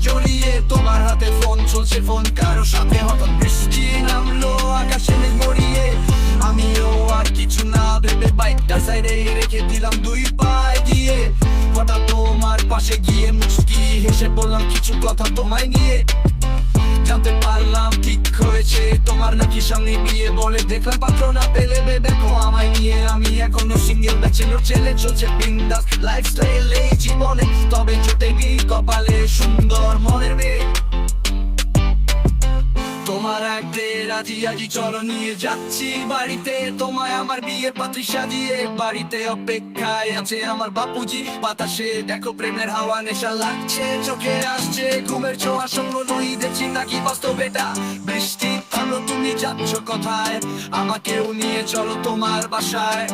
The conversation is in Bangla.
জড়িয়ে, তোমার হাতে ফোন চলছে, ফোন কারো সাথে। হঠাৎ বৃষ্টি নামলো আকাশে মেঘ গড়িয়ে, আমিও আর কিছু না ভেবে বাইকটা সাইডে রেখে দিলাম দুই পায়ে গিয়ে। হঠাৎ তোমার পাশে গিয়ে মুচকি হেসে বললাম কিছু কথা তোমায় নিয়ে। জানতে পারলাম ঠিক হয়েছে তোমার নাকি সামনে বিয়ে, বলে দেখলাম পাত্র না পেলে দেখো আমায় নিয়ে। আমি এখনো সিঙ্গেল ব্যাচেলর ছেলে, চলছে বিন্দাস লাইফস্টাইল এই জীবনে, তবে জোটেনি কপালে সুন্দর মনের মেয়ে। তোমার একদে রাজি আজি চলো নিয়ে যাচ্ছি বাড়িতে, তোমায় আমার বিয়ের পাত্রী সাজিয়ে। বাড়িতে অপেক্ষায় আছে আমার বাপুজি, বাতাসে দেখো প্রেমের হাওয়া, নেশা লাগছে চোখে আসছে ঘুমের ছোঁয়া। সঙ্গ নই দেখছি নাকি বাস্তব এটা, বৃষ্টি থামলো তুমি যাচ্ছ কোথায়, আমাকেও নিয়ে চলো তোমার বাসায়।